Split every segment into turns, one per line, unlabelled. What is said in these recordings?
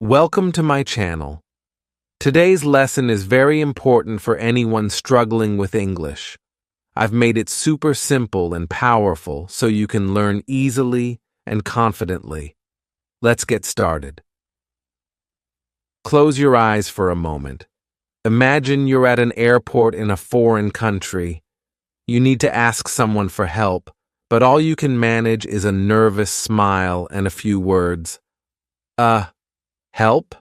Welcome to my channel. Today's lesson is very important for anyone struggling with English. I've made it super simple and powerful so you can learn easily and confidently. Let's get started. Close your eyes for a moment. Imagine you're at an airport in a foreign country. You need to ask someone for help, but all you can manage is a nervous smile and a few words. Help?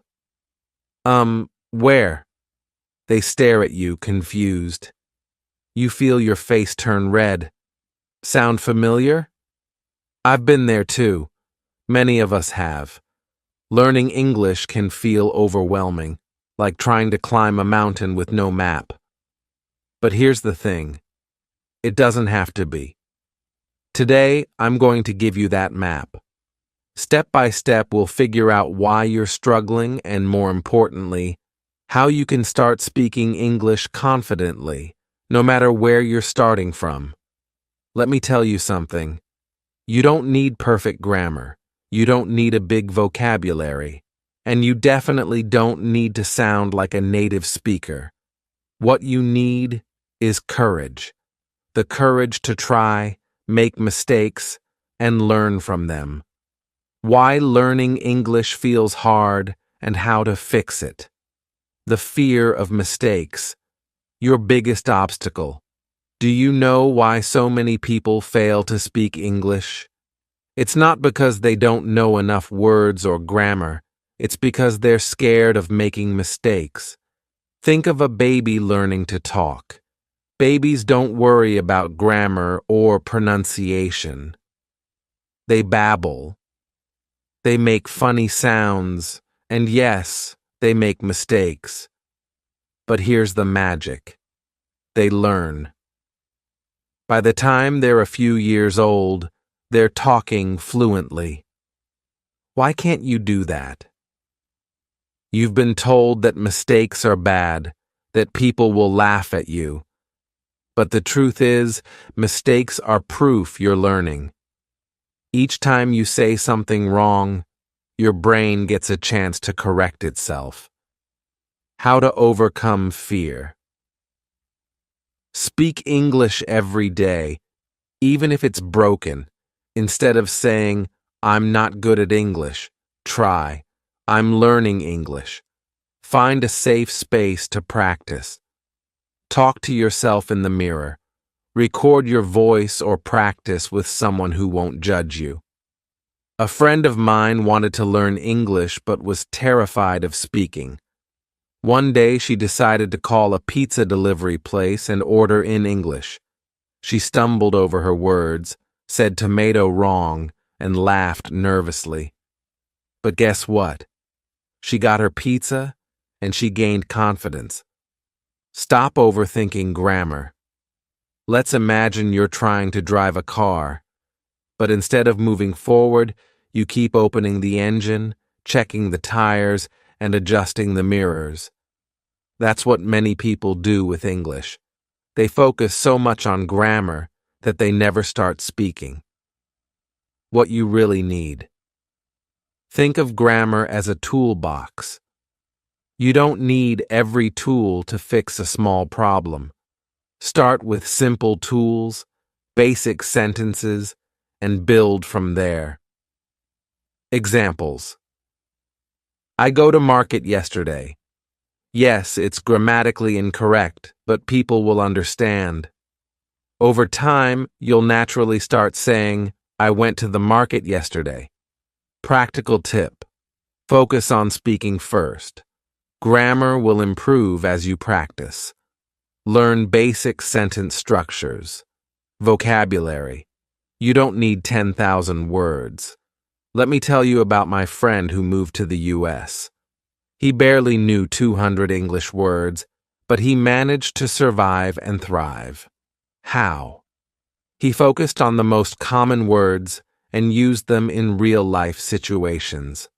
Where? They stare at you, confused. You feel your face turn red. Sound familiar? I've been there too. Many of us have. Learning English can feel overwhelming, like trying to climb a mountain with no map. But here's the thing. It doesn't have to be. Today, I'm going to give you that map. Step by step, we'll figure out why you're struggling and, more importantly, how you can start speaking English confidently, no matter where you're starting from. Let me tell you something. You don't need perfect grammar. You don't need a big vocabulary. And you definitely don't need to sound like a native speaker. What you need is courage. The courage to try, make mistakes, and learn from them. Why learning English feels hard and how to fix it. The fear of mistakes. Your biggest obstacle. Do you know why so many people fail to speak English? It's not because they don't know enough words or grammar. It's because they're scared of making mistakes. Think of a baby learning to talk. Babies don't worry about grammar or pronunciation. They babble. They make funny sounds, and yes, they make mistakes. But here's the magic. They learn. By the time they're a few years old, they're talking fluently. Why can't you do that? You've been told that mistakes are bad, that people will laugh at you. But the truth is, mistakes are proof you're learning. Each time you say something wrong, your brain gets a chance to correct itself. How to overcome fear. Speak English every day, even if it's broken. Instead of saying, "I'm not good at English," try, "I'm learning English." Find a safe space to practice. Talk to yourself in the mirror. Record your voice or practice with someone who won't judge you. A friend of mine wanted to learn English but was terrified of speaking. One day she decided to call a pizza delivery place and order in English. She stumbled over her words, said tomato wrong, and laughed nervously. But guess what? She got her pizza and she gained confidence. Stop overthinking grammar. Let's imagine you're trying to drive a car, but instead of moving forward, you keep opening the engine, checking the tires, and adjusting the mirrors. That's what many people do with English. They focus so much on grammar that they never start speaking. What you really need. Think of grammar as a toolbox. You don't need every tool to fix a small problem. Start with simple tools, basic sentences, and build from there. Examples. I go to market yesterday. Yes, it's grammatically incorrect, but people will understand. Over time, you'll naturally start saying, I went to the market yesterday. Practical tip. Focus on speaking first. Grammar will improve as you practice. Learn basic sentence structures. Vocabulary. You don't need 10,000 words. Let me tell you about my friend who moved to the US. He barely knew 200 English words, but he managed to survive and thrive. How? He focused on the most common words and used them in real-life situations.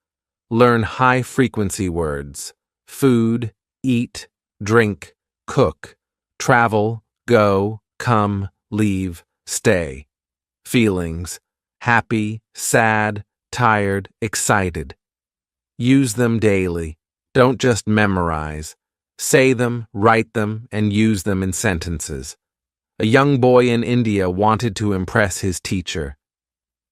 Learn high-frequency words. Food, eat, drink, cook. Travel, go, come, leave, stay. Feelings, happy, sad, tired, excited. Use them daily. Don't just memorize. Say them, write them, and use them in sentences. A young boy in India wanted to impress his teacher.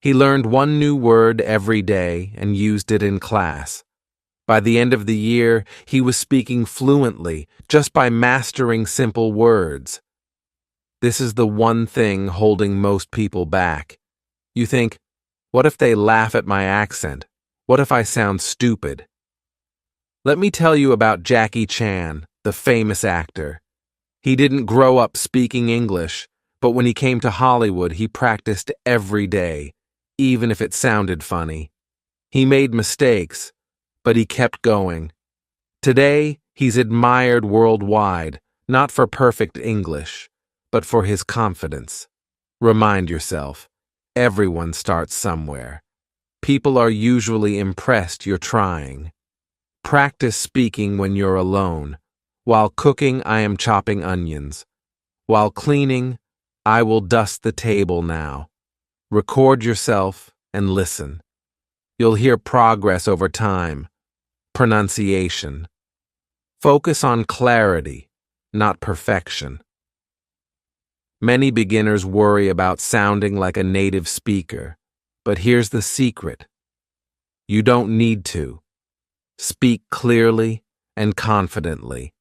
He learned one new word every day and used it in class. By the end of the year, he was speaking fluently just by mastering simple words. This is the one thing holding most people back. You think, what if they laugh at my accent? What if I sound stupid? Let me tell you about Jackie Chan, the famous actor. He didn't grow up speaking English, but when he came to Hollywood, he practiced every day, even if it sounded funny. He made mistakes, but he kept going. Today, he's admired worldwide, not for perfect English, but for his confidence. Remind yourself, everyone starts somewhere. People are usually impressed you're trying. Practice speaking when you're alone. While cooking, I am chopping onions. While cleaning, I will dust the table now. Record yourself and listen. You'll hear progress over time. Pronunciation. Focus on clarity, not perfection. Many beginners worry about sounding like a native speaker, but here's the secret. You don't need to. Speak clearly and confidently.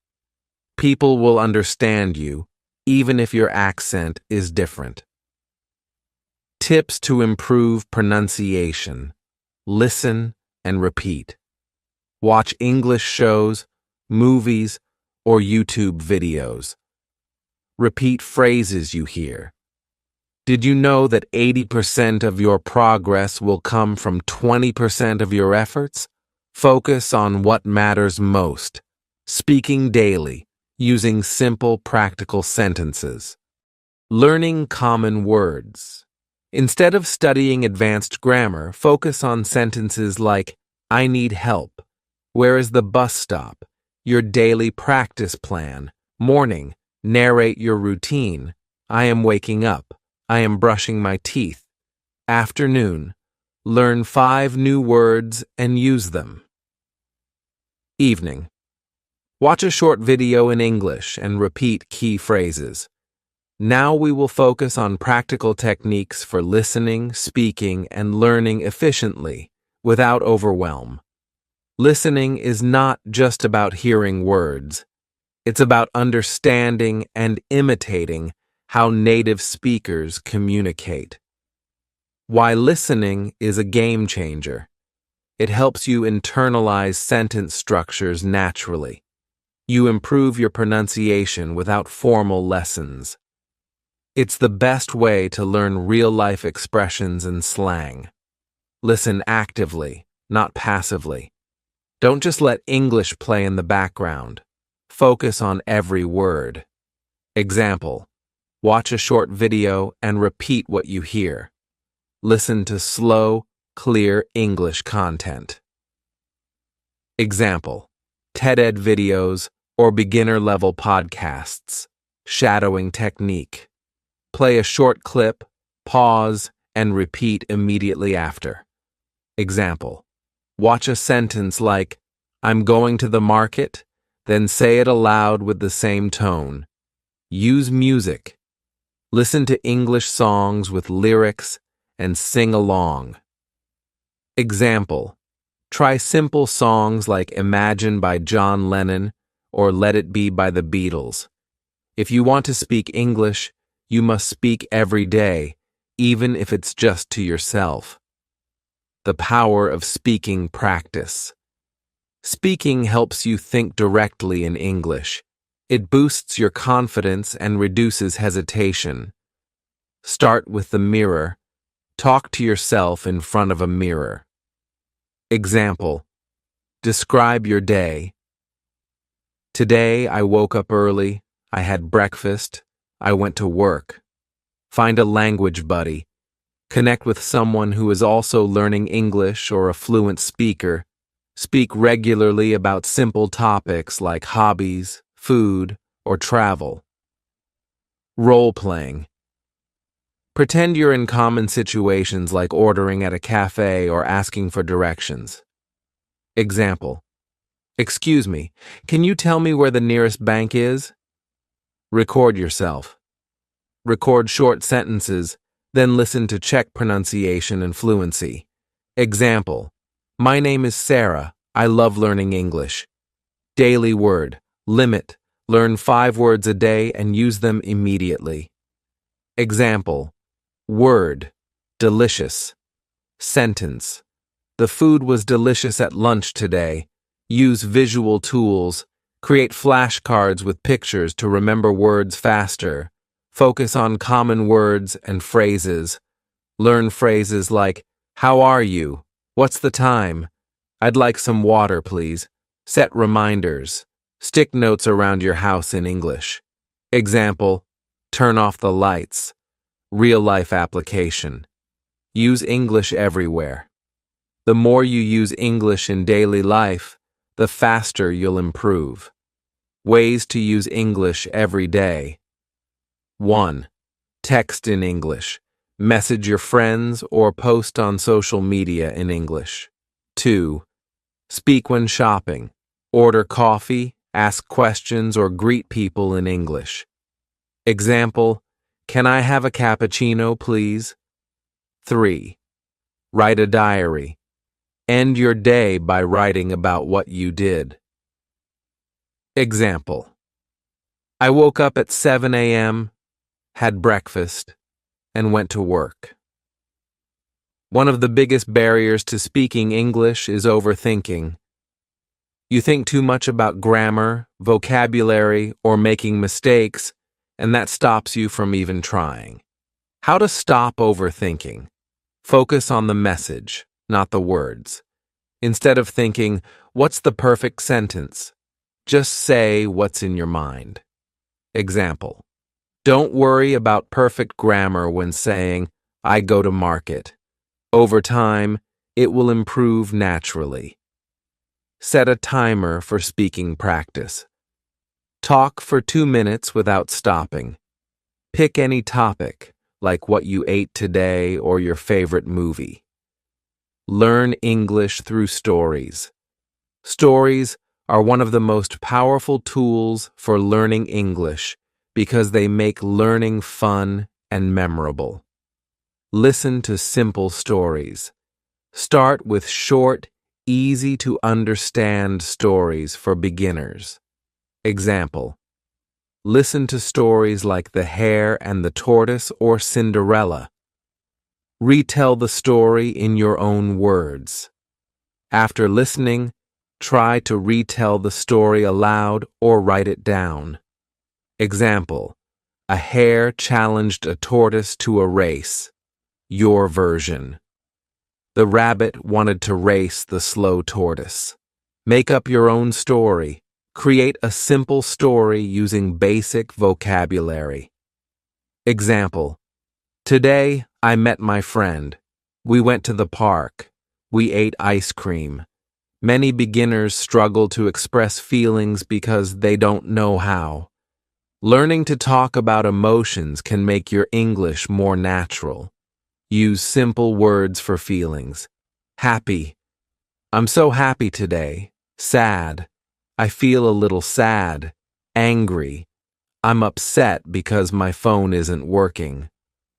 People will understand you, even if your accent is different. Tips to improve pronunciation. Listen and repeat. Watch English shows, movies, or YouTube videos. Repeat phrases you hear. Did you know that 80% of your progress will come from 20% of your efforts? Focus on what matters most. Speaking daily, using simple, practical sentences. Learning common words. Instead of studying advanced grammar, focus on sentences like, I need help. Where is the bus stop? Your daily practice plan. Morning. Narrate your routine. I am waking up. I am brushing my teeth. Afternoon. Learn 5 new words and use them. Evening. Watch a short video in English and repeat key phrases. Now we will focus on practical techniques for listening, speaking, and learning efficiently, without overwhelm. Listening is not just about hearing words. It's about understanding and imitating how native speakers communicate. Why listening is a game changer. It helps you internalize sentence structures naturally. You improve your pronunciation without formal lessons. It's the best way to learn real-life expressions and slang. Listen actively, not passively. Don't just let English play in the background. Focus on every word. Example: watch a short video and repeat what you hear. Listen to slow, clear English content. Example: TED-Ed videos or beginner-level podcasts. Shadowing technique. Play a short clip, pause, and repeat immediately after. Example: watch a sentence like, I'm going to the market, then say it aloud with the same tone. Use music. Listen to English songs with lyrics and sing along. Example: try simple songs like Imagine by John Lennon or Let It Be by the Beatles. If you want to speak English, you must speak every day, even if it's just to yourself. The power of speaking practice. Speaking helps you think directly in English. It boosts your confidence and reduces hesitation. Start with the mirror. Talk to yourself in front of a mirror. Example: describe your day. Today I woke up early, I had breakfast, I went to work. Find a language buddy. Connect with someone who is also learning English or a fluent speaker. Speak regularly about simple topics like hobbies, food, or travel. Role-playing. Pretend you're in common situations like ordering at a cafe or asking for directions. Example. Excuse me, can you tell me where the nearest bank is? Record yourself. Record short sentences, then listen to check pronunciation and fluency. Example. My name is Sarah. I love learning English. Daily word. Limit. Learn 5 words a day and use them immediately. Example. Word. Delicious. Sentence. The food was delicious at lunch today. Use visual tools. Create flashcards with pictures to remember words faster. Focus on common words and phrases. Learn phrases like, how are you? What's the time? I'd like some water, please. Set reminders. Stick notes around your house in English. Example, turn off the lights. Real-life application. Use English everywhere. The more you use English in daily life, the faster you'll improve. Ways to use English every day. 1. Text in English. Message your friends or post on social media in English. 2. Speak when shopping. Order coffee, ask questions, or greet people in English. Example, can I have a cappuccino, please? 3. Write a diary. End your day by writing about what you did. Example, I woke up at 7 a.m., had breakfast, and went to work. One of the biggest barriers to speaking English is overthinking. You think too much about grammar, vocabulary, or making mistakes, and that stops you from even trying. How to stop overthinking? Focus on the message, not the words. Instead of thinking, what's the perfect sentence? Just say what's in your mind. Example, don't worry about perfect grammar when saying, I go to market. Over time, it will improve naturally. Set a timer for speaking practice. Talk for 2 minutes without stopping. Pick any topic, like what you ate today or your favorite movie. Learn English through stories. Stories are one of the most powerful tools for learning English because they make learning fun and memorable. Listen to simple stories. Start with short, easy-to-understand stories for beginners. Example, listen to stories like The Hare and the Tortoise or Cinderella. Retell the story in your own words. After listening, try to retell the story aloud or write it down. Example, a hare challenged a tortoise to a race. Your version. The rabbit wanted to race the slow tortoise. Make up your own story. Create a simple story using basic vocabulary. Example, today I met my friend. We went to the park. We ate ice cream. Many beginners struggle to express feelings because they don't know how. Learning to talk about emotions can make your English more natural. Use simple words for feelings. Happy. I'm so happy today. Sad. I feel a little sad. Angry. I'm upset because my phone isn't working.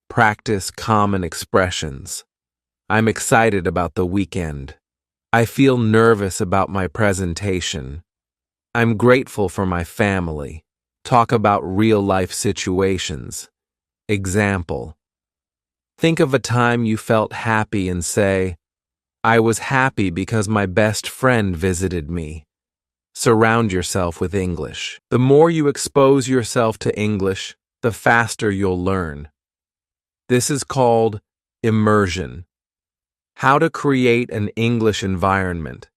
Practice common expressions. I'm excited about the weekend. I feel nervous about my presentation. I'm grateful for my family. Talk about real-life situations. Example, think of a time you felt happy and say, I was happy because my best friend visited me. Surround yourself with English. The more you expose yourself to English, the faster you'll learn. This is called immersion. How to create an English environment.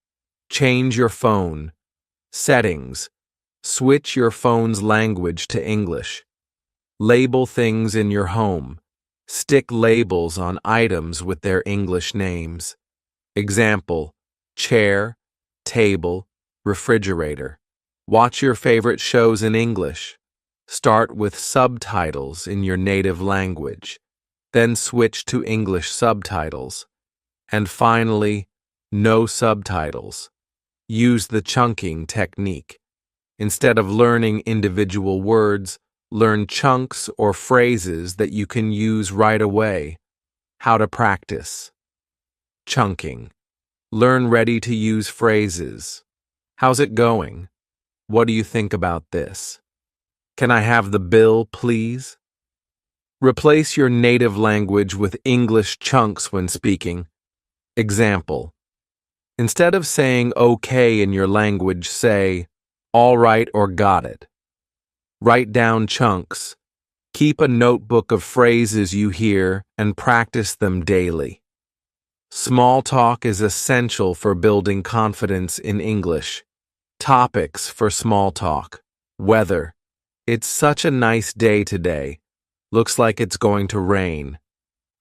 Change your phone. Settings. Switch your phone's language to English. Label things in your home. Stick labels on items with their English names. Example, chair, table, refrigerator. Watch your favorite shows in English. Start with subtitles in your native language. Then switch to English subtitles. And finally, no subtitles. Use the chunking technique. Instead of learning individual words, learn chunks or phrases that you can use right away. How to practice. Chunking. Learn ready-to-use phrases. How's it going? What do you think about this? Can I have the bill, please? Replace your native language with English chunks when speaking. Example. Instead of saying okay in your language, say all right or got it. Write down chunks. Keep a notebook of phrases you hear and practice them daily. Small talk is essential for building confidence in English. Topics for small talk. Weather. It's such a nice day today. Looks like it's going to rain.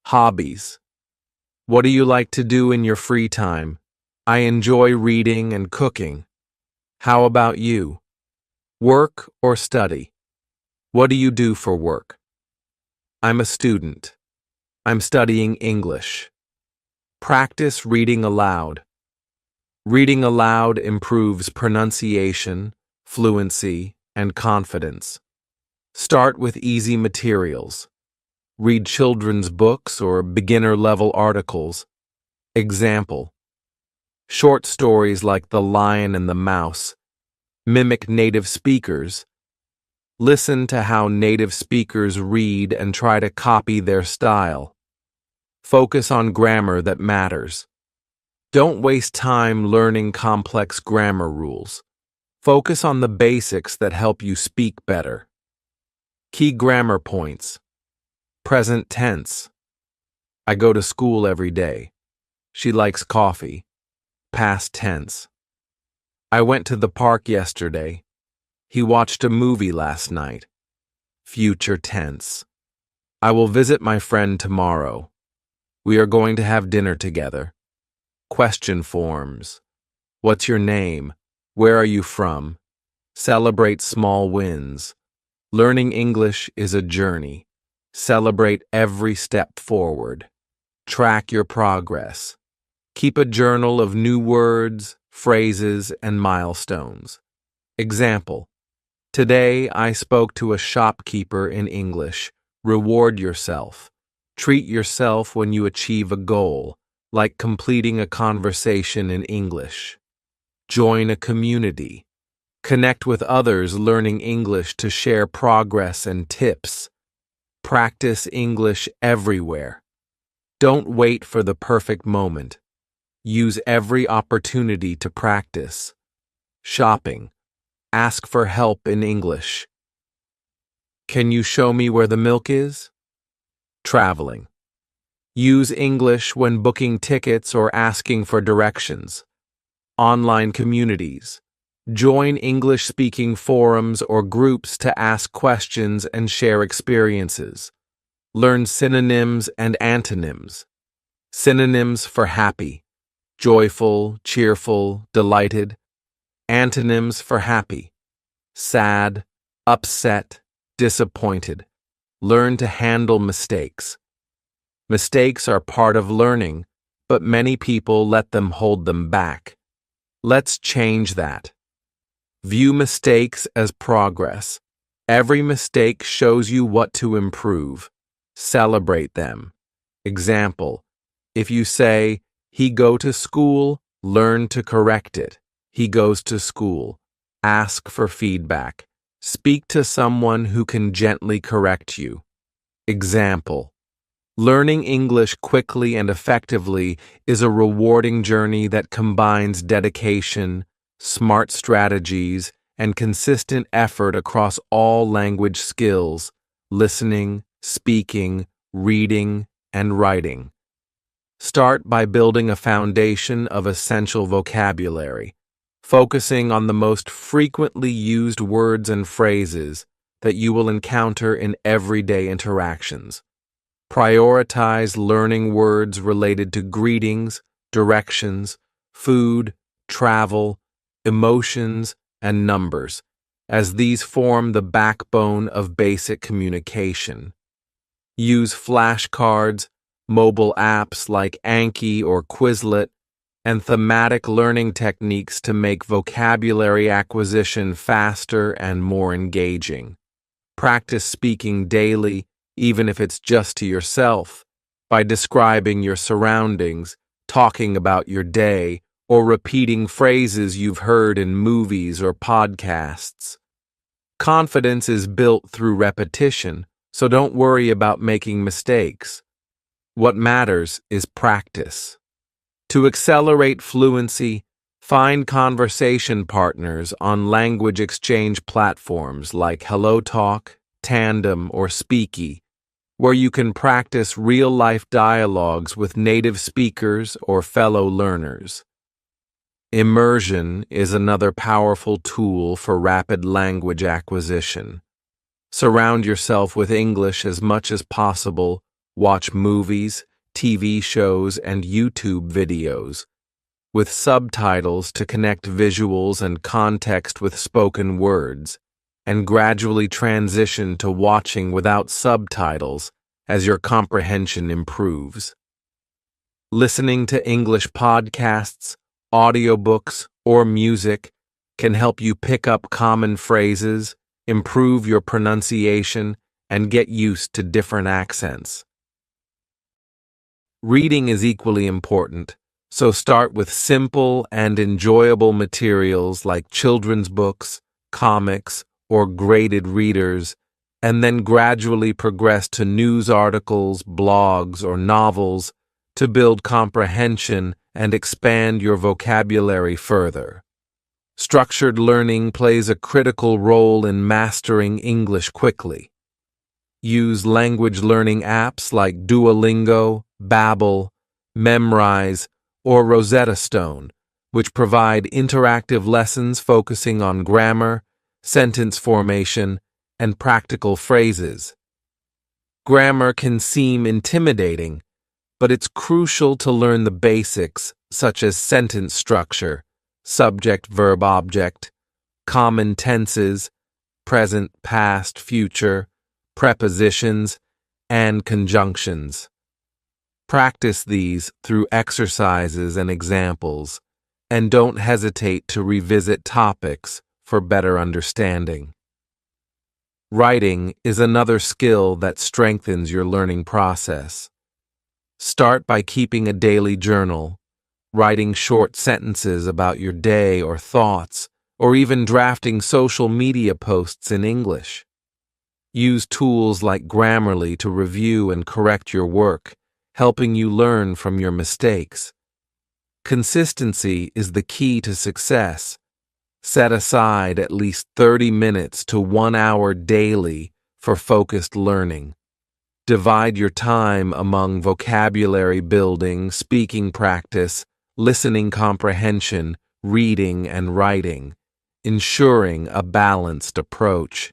Hobbies. What do you like to do in your free time? I enjoy reading and cooking. How about you? Work or study? What do you do for work? I'm a student. I'm studying English. Practice reading aloud. Reading aloud improves pronunciation, fluency, and confidence. Start with easy materials. Read children's books or beginner-level articles. Example. Short stories like The Lion and the Mouse. Mimic native speakers. Listen to how native speakers read and try to copy their style. Focus on grammar that matters. Don't waste time learning complex grammar rules. Focus on the basics that help you speak better. Key grammar points. Present tense. I go to school every day. She likes coffee. Past tense. I went to the park yesterday. He watched a movie last night. Future tense. I will visit my friend tomorrow. We are going to have dinner together. Question forms. What's your name? Where are you from? Celebrate small wins. Learning English is a journey. Celebrate every step forward. Track your progress. Keep a journal of new words, phrases, and milestones. Example. Today I spoke to a shopkeeper in English. Reward yourself. Treat yourself when you achieve a goal, like completing a conversation in English. Join a community. Connect with others learning English to share progress and tips. Practice English everywhere. Don't wait for the perfect moment. Use every opportunity to practice. Shopping. Ask for help in English. Can you show me where the milk is? Traveling. Use English when booking tickets or asking for directions. Online communities. Join English-speaking forums or groups to ask questions and share experiences. Learn synonyms and antonyms. Synonyms for happy. Joyful, cheerful, delighted. Antonyms for happy. Sad, upset, disappointed. Learn to handle mistakes. Mistakes are part of learning, but many people let them hold them back. Let's change that. View mistakes as progress. Every mistake shows you what to improve. Celebrate them. Example. If you say, he go to school, learn to correct it. He goes to school. Ask for feedback. Speak to someone who can gently correct you. Example. Learning English quickly and effectively is a rewarding journey that combines dedication, smart strategies, and consistent effort across all language skills, listening, speaking, reading, and writing. Start by building a foundation of essential vocabulary, focusing on the most frequently used words and phrases that you will encounter in everyday interactions. Prioritize learning words related to greetings, directions, food, travel, emotions, and numbers, as these form the backbone of basic communication. Use flashcards, mobile apps like Anki or Quizlet, and thematic learning techniques to make vocabulary acquisition faster and more engaging. Practice speaking daily, even if it's just to yourself, by describing your surroundings, talking about your day, or repeating phrases you've heard in movies or podcasts. Confidence is built through repetition, so don't worry about making mistakes. What matters is practice. To accelerate fluency, find conversation partners on language exchange platforms like HelloTalk, Tandem, or Speaky, where you can practice real-life dialogues with native speakers or fellow learners. Immersion is another powerful tool for rapid language acquisition. Surround yourself with English as much as possible, watch movies, TV shows, and YouTube videos, with subtitles to connect visuals and context with spoken words, and gradually transition to watching without subtitles as your comprehension improves. Listening to English podcasts, audiobooks, or music can help you pick up common phrases, improve your pronunciation, and get used to different accents. Reading is equally important, so start with simple and enjoyable materials like children's books, comics, or graded readers, and then gradually progress to news articles, blogs, or novels to build comprehension and expand your vocabulary further. Structured learning plays a critical role in mastering English quickly. Use language learning apps like Duolingo, Babbel, Memrise, or Rosetta Stone, which provide interactive lessons focusing on grammar, sentence formation, and practical phrases. Grammar can seem intimidating, but it's crucial to learn the basics such as sentence structure, subject, verb, object, common tenses, present, past, future, prepositions, and conjunctions. Practice these through exercises and examples, and don't hesitate to revisit topics for better understanding. Writing is another skill that strengthens your learning process. Start by keeping a daily journal, writing short sentences about your day or thoughts, or even drafting social media posts in English. Use tools like Grammarly to review and correct your work, helping you learn from your mistakes. Consistency is the key to success. Set aside at least 30 minutes to 1 hour daily for focused learning. Divide your time among vocabulary building, speaking practice, listening comprehension, reading, and writing, ensuring a balanced approach.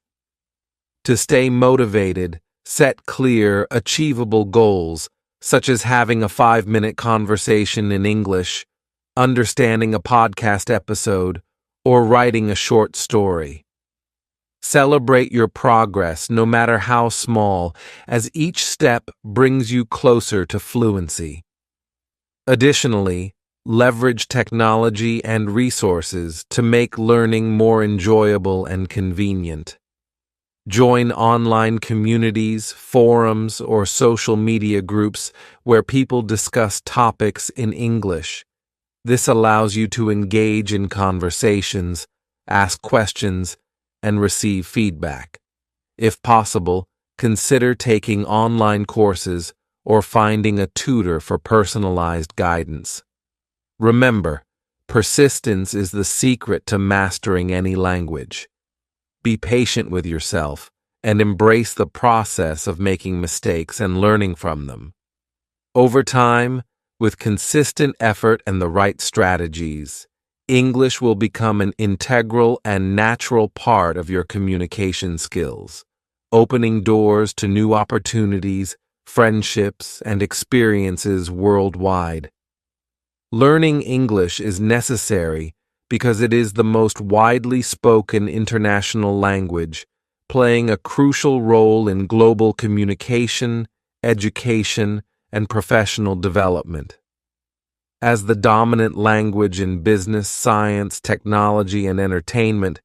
To stay motivated, set clear, achievable goals, such as having a 5-minute conversation in English, understanding a podcast episode, or writing a short story. Celebrate your progress, no matter how small, as each step brings you closer to fluency. Additionally, leverage technology and resources to make learning more enjoyable and convenient. Join online communities, forums, or social media groups where people discuss topics in English. This allows you to engage in conversations, ask questions, and receive feedback. If possible, consider taking online courses or finding a tutor for personalized guidance. Remember, persistence is the secret to mastering any language. Be patient with yourself and embrace the process of making mistakes and learning from them. Over time, with consistent effort and the right strategies, English will become an integral and natural part of your communication skills, opening doors to new opportunities, friendships, and experiences worldwide. Learning English is necessary because it is the most widely spoken international language, playing a crucial role in global communication, education, and professional development. As the dominant language in business, science, technology, and entertainment,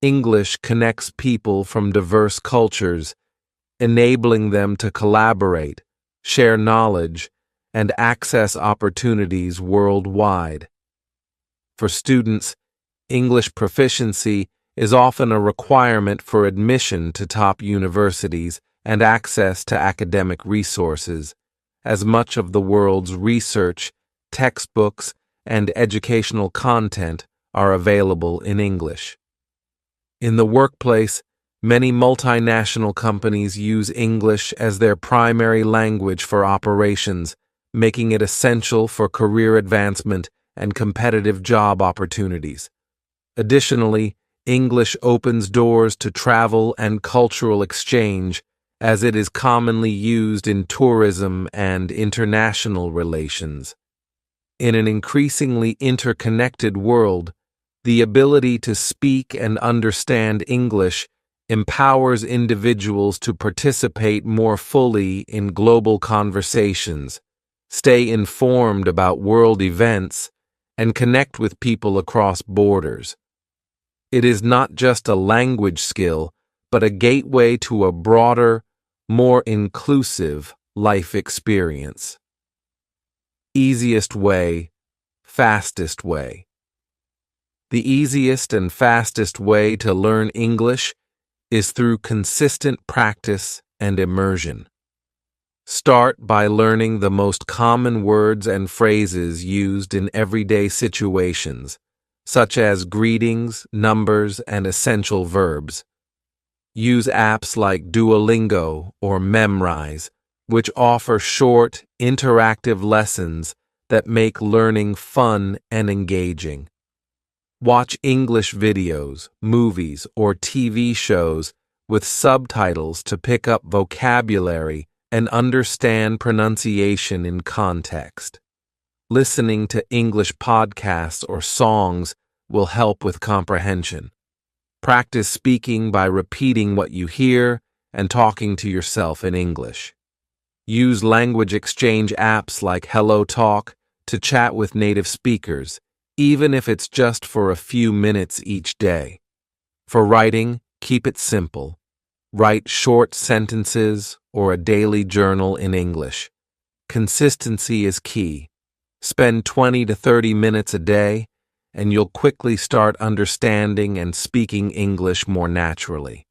English connects people from diverse cultures, enabling them to collaborate, share knowledge, and access opportunities worldwide. For students, English proficiency is often a requirement for admission to top universities and access to academic resources, as much of the world's research, textbooks, and educational content are available in English. In the workplace, many multinational companies use English as their primary language for operations, making it essential for career advancement and competitive job opportunities. Additionally, English opens doors to travel and cultural exchange, as it is commonly used in tourism and international relations. In an increasingly interconnected world, the ability to speak and understand English empowers individuals to participate more fully in global conversations, stay informed about world events, and connect with people across borders. It is not just a language skill, but a gateway to a broader, more inclusive life experience. Easiest way, fastest way. The easiest and fastest way to learn English is through consistent practice and immersion. Start by learning the most common words and phrases used in everyday situations, such as greetings, numbers, and essential verbs. Use apps like Duolingo or Memrise, which offer short, interactive lessons that make learning fun and engaging. Watch English videos, movies, or TV shows with subtitles to pick up vocabulary and understand pronunciation in context. Listening to English podcasts or songs will help with comprehension. Practice speaking by repeating what you hear and talking to yourself in English. Use language exchange apps like HelloTalk to chat with native speakers, even if it's just for a few minutes each day. For writing, keep it simple. Write short sentences or a daily journal in English. Consistency is key. Spend 20 to 30 minutes a day, and you'll quickly start understanding and speaking English more naturally.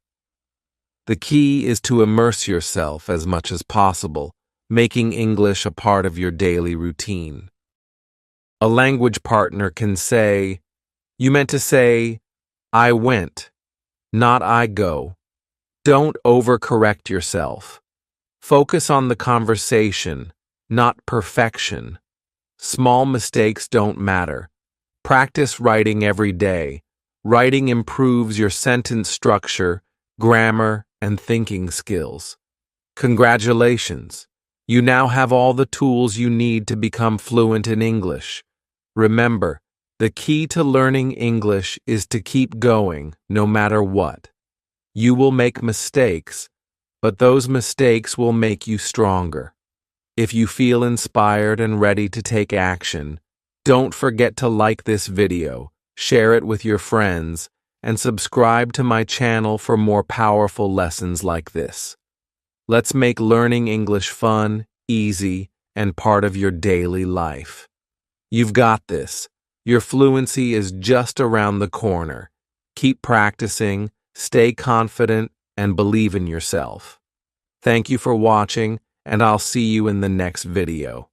The key is to immerse yourself as much as possible, making English a part of your daily routine. A language partner can say, "You meant to say, I went, not I go." Don't overcorrect yourself. Focus on the conversation, not perfection. Small mistakes don't matter. Practice writing every day. Writing improves your sentence structure, grammar, and thinking skills. Congratulations! You now have all the tools you need to become fluent in English. Remember, the key to learning English is to keep going, no matter what. You will make mistakes, but those mistakes will make you stronger. If you feel inspired and ready to take action, don't forget to like this video, share it with your friends, and subscribe to my channel for more powerful lessons like this. Let's make learning English fun, easy, and part of your daily life. You've got this. Your fluency is just around the corner. Keep practicing, stay confident, and believe in yourself. Thank you for watching, and I'll see you in the next video.